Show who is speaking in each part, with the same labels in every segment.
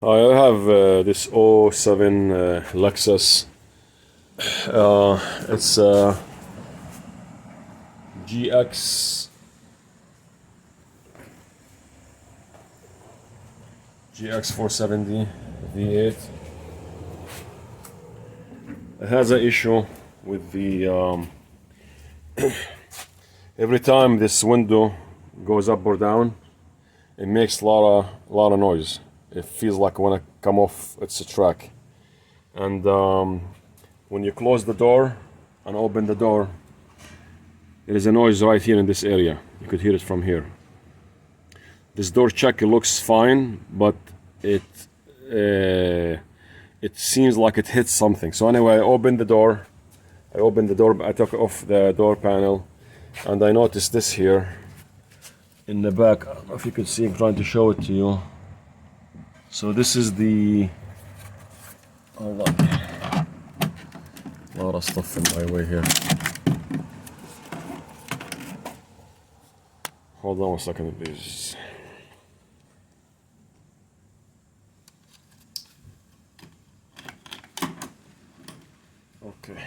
Speaker 1: I have this '07 Lexus. It's GX470 V8. It has an issue with the every time this window goes up or down, it makes a lot of noise. It feels like when I come off it's a track. And when you close the door and open the door, there is a noise right here in this area. You could hear it from here. This door check, it looks fine, but it seems like it hits something. So anyway, I opened the door, I took off the door panel, and I noticed this here in the back. I don't know if you could see, I'm trying to show it to you. So this is the, hold on, a lot of stuff in my way here. Hold on 1 second, please. Okay.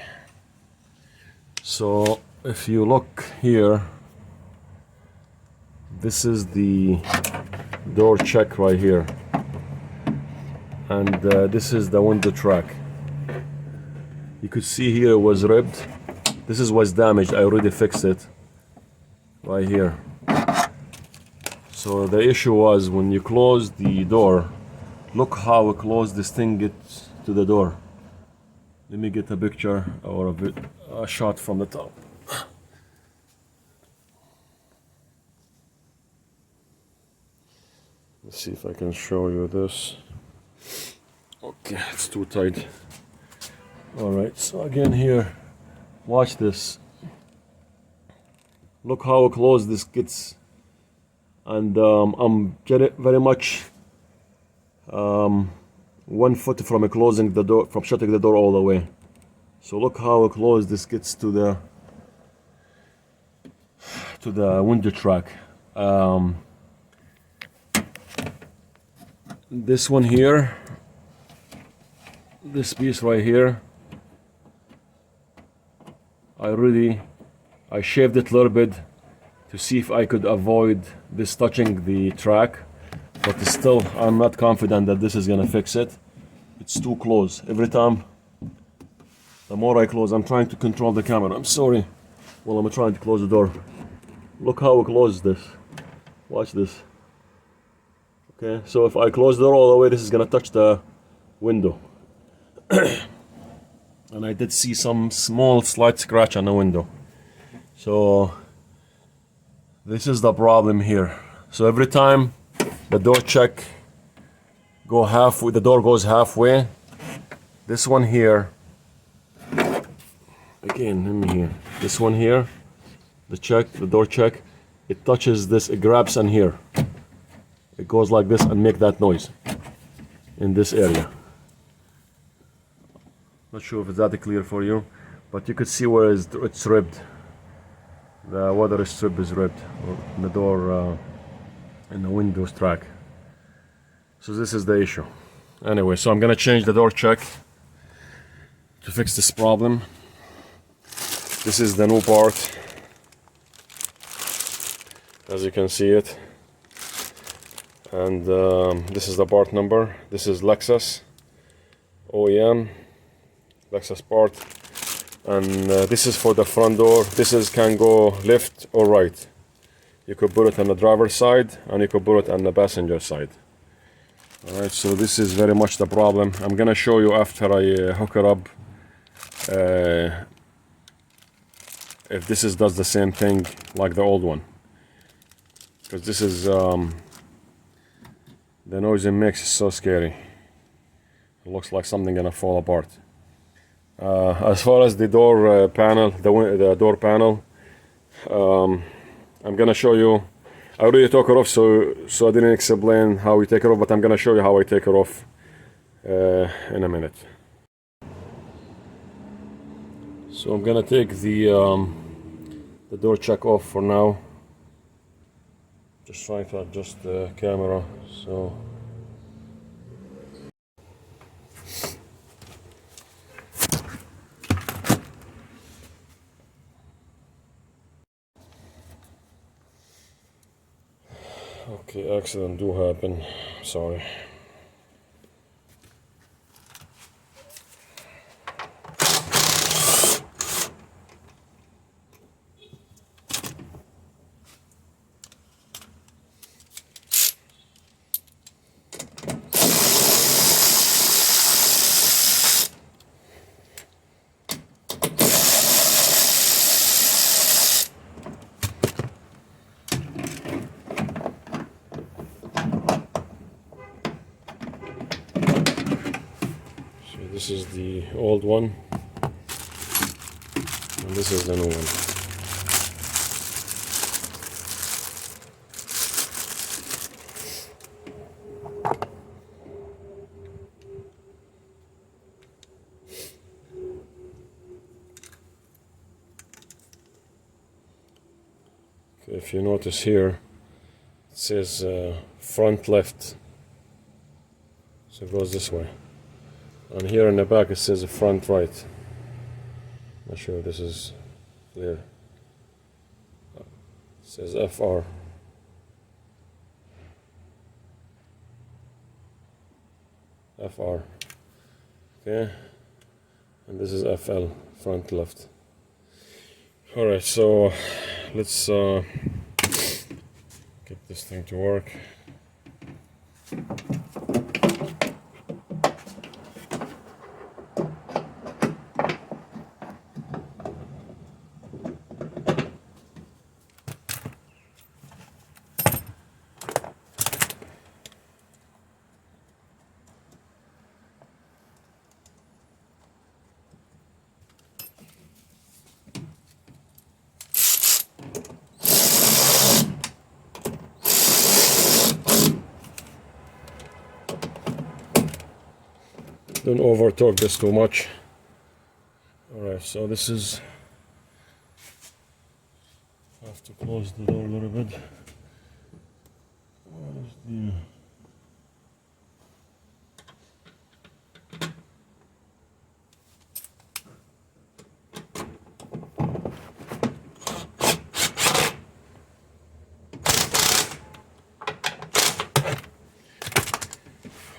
Speaker 1: So if you look here, this is the door check right here. And this is the window track. You could see here it was ripped. This was damaged. I already fixed it right here. So the issue was when you close the door, look how close this thing gets to the door. Let me get a picture or a shot from the top. Let's see if I can show you this. Okay, it's too tight. Alright, so again here, watch this. Look how close this gets. And I'm very much 1 foot from closing the door, from shutting the door all the way. So look how close this gets to the window track. This one here, this piece right here, I shaved it a little bit to see if I could avoid this touching the track, but still I'm not confident that this is gonna fix it. It's too close. Every time, the more I close, I'm trying to control the camera, I'm sorry, while I'm trying to close the door. Look how close this, watch this. Okay, so if I close the door all the way, this is gonna touch the window. And I did see some small slight scratch on the window. So this is the problem here. So every time the door check go halfway, the door goes halfway, this one here, again, let me hear, this one here, the door check, it touches this, it grabs on here. It goes like this and make that noise in this area. Not sure if it's that clear for you, but you could see where it's ripped. The weather strip is ripped in the door, in the windows track. So this is the issue. Anyway, so I'm gonna change the door check to fix this problem. This is the new part, as you can see it. And this is the part number. This is Lexus OEM Lexus part, and this is for the front door. This can go left or right. You could put it on the driver's side and you could put it on the passenger side. Alright, so this is very much the problem. I'm gonna show you after I hook it up if this does the same thing like the old one, because this is the noise it makes is so scary. It looks like something gonna fall apart. As far as the door panel, the door panel, I'm gonna show you. I already took it off, so I didn't explain how we take it off, but I'm gonna show you how I take it off in a minute. So I'm gonna take the door check off for now. Just trying to adjust the camera so Okay, accident do happen. Sorry. This is the old one, and this is the new one. Okay, if you notice here, it says front left, so it goes this way. And here in the back it says front right. Not sure if this is clear. It says FR. FR. Okay. And this is FL, front left. Alright, so let's get this thing to work. Don't over torque this too much. Alright, so this is, I have to close the door a little bit. What is the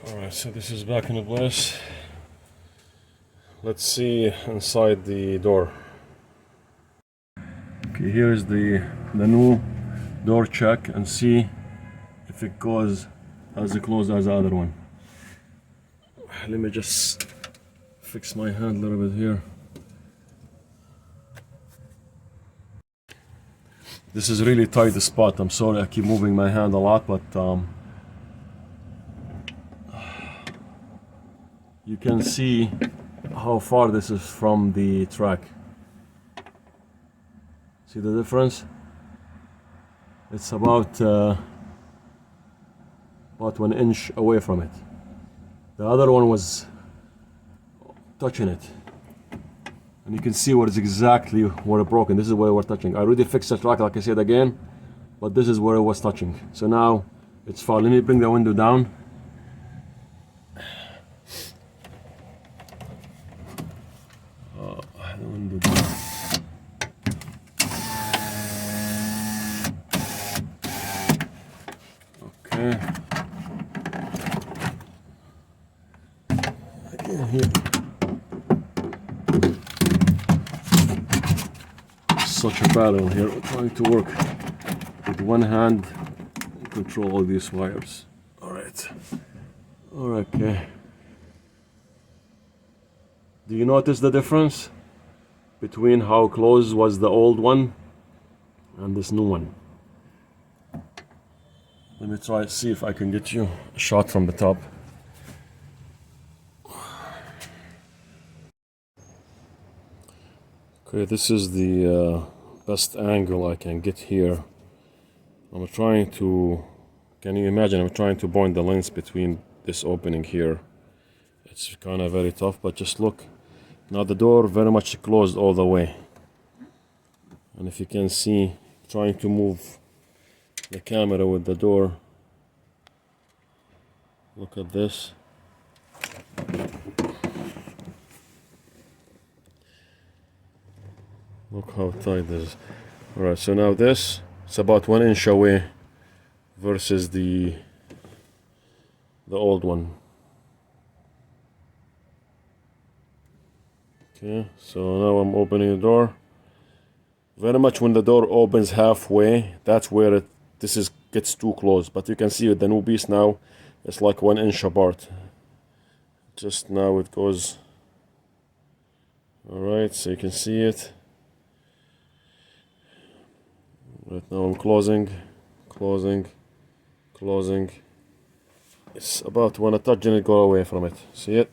Speaker 1: Alright, so this is back in place. Let's see inside the door. Okay, here is the new door check, and see if it goes as close as the other one. Let me just fix my hand a little bit here. This is really tight spot. I'm sorry I keep moving my hand a lot, but you can see how far this is from the track. See the difference? It's about 1 inch away from it. The other one was touching it, and you can see what is exactly where it broken. This is where we're touching. I already fixed the track, like I said again, but this is where it was touching. So now it's fine. Let me bring the window down. Okay. Again here. Such a battle here. I'm trying to work with one hand and control all these wires. Alright. Alright, okay. Do you notice the difference between how close was the old one and this new one? Let me try to see if I can get you a shot from the top. Okay, this is the best angle I can get here. I'm trying to, can you imagine, I'm trying to point the lens between this opening here. It's kind of very tough, but just look. Now the door very much closed all the way. And if you can see, trying to move the camera with the door. Look at this. Look how tight this is. Alright, so now this, it's about 1 inch away versus the old one. Okay, so now I'm opening the door. Very much when the door opens halfway, that's where gets too close. But you can see with the new piece now, it's like 1 inch apart. Just now it goes. Alright, so you can see it. Right now I'm closing. It's about to want to touch and it go away from it. See it?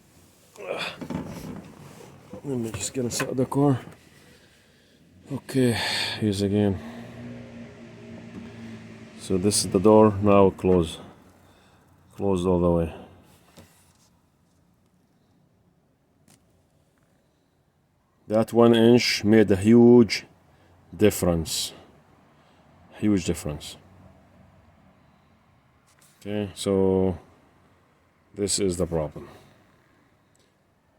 Speaker 1: Let me just get inside the car. Okay, here's again. So this is the door, now closed all the way. That 1 inch made a huge difference. Okay, so this is the problem.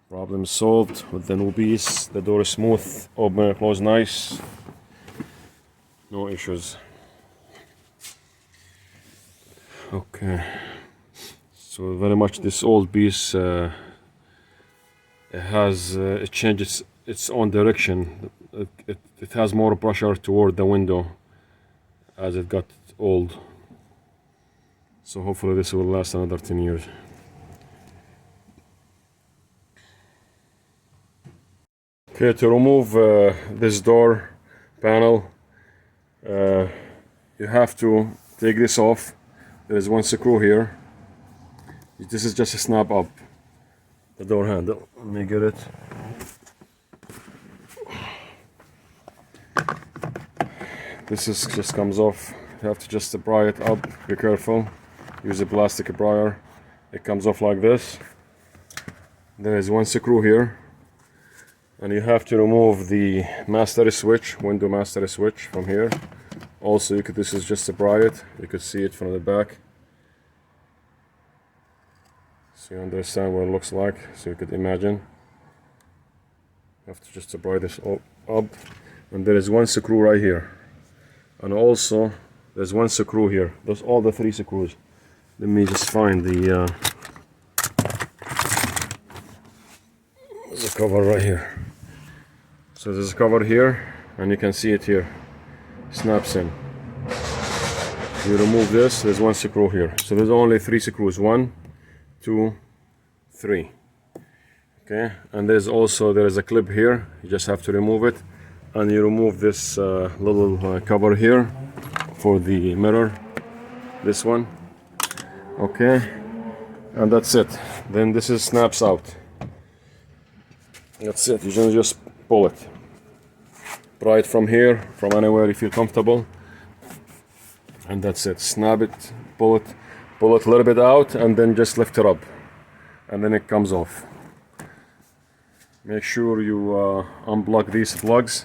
Speaker 1: Problem solved with the new piece. The door is smooth, open and close nice. No issues. Okay, so very much this old piece it changes its own direction. It has more pressure toward the window as it got old. So hopefully this will last another 10 years. Okay, to remove this door panel, you have to take this off. There is one screw here. This is just a snap up the door handle. Let me get it. This just comes off. You have to just pry it up. Be careful. Use a plastic plier. It comes off like this. There is one screw here. And you have to remove the master switch, window master switch from here. Also, this is just to pry it. You could see it from the back. So you understand what it looks like. So you could imagine. You have to just pry this up. And there is one screw right here. And also, there's one screw here. Those all the 3 screws. Let me just find the cover right here. So there's a cover here, and you can see it here. Snaps in. You remove this. There's one screw here. So there's only 3 screws. 1, 2, 3. Okay, and there is a clip here. You just have to remove it, and you remove this little cover here for the mirror. This one. Okay, and that's it. Then this snaps out. That's it. You just pull it. Pry it from here, from anywhere you feel comfortable, and that's it. Snap it, pull it a little bit out, and then just lift it up, and then it comes off. Make sure you unplug these plugs.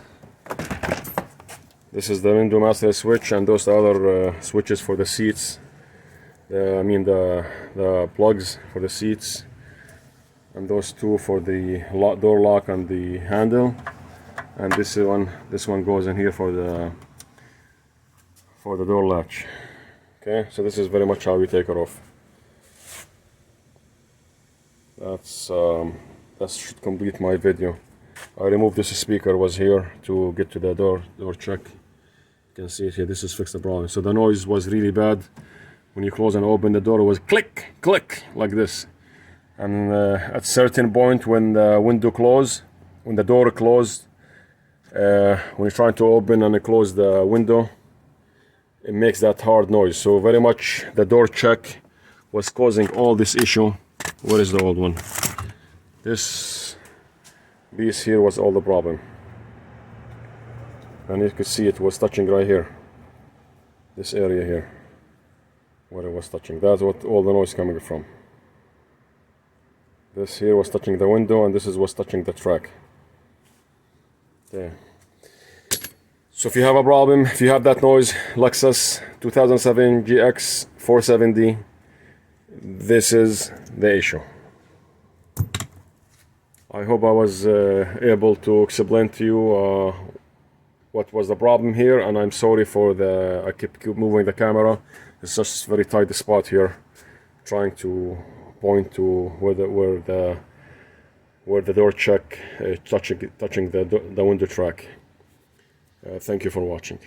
Speaker 1: This is the window master switch, and those are other switches for the seats. The plugs for the seats, and those 2 for the door lock and the handle. And this one goes in here for the door latch. Okay, so this is very much how you take it off. That should complete my video. I removed this speaker, was here to get to the door check. You can see it here. This is fixed the problem. So the noise was really bad when you close and open the door. It was click click like this. And at certain point when the door closed, when you're trying to open and close the window, it makes that hard noise. So very much the door check was causing all this issue. Where is the old one? This piece here was all the problem. And you could see it was touching right here. This area here. Where it was touching. That's what all the noise coming from. This here was touching the window, and this was touching the track. There. So if you have a problem, if you have that noise, Lexus 2007 GX470, this is the issue. I hope I was able to explain to you what was the problem here, and I'm sorry for I keep moving the camera It's just very tight spot here, trying to point to where the door check touching the window track. Thank you for watching.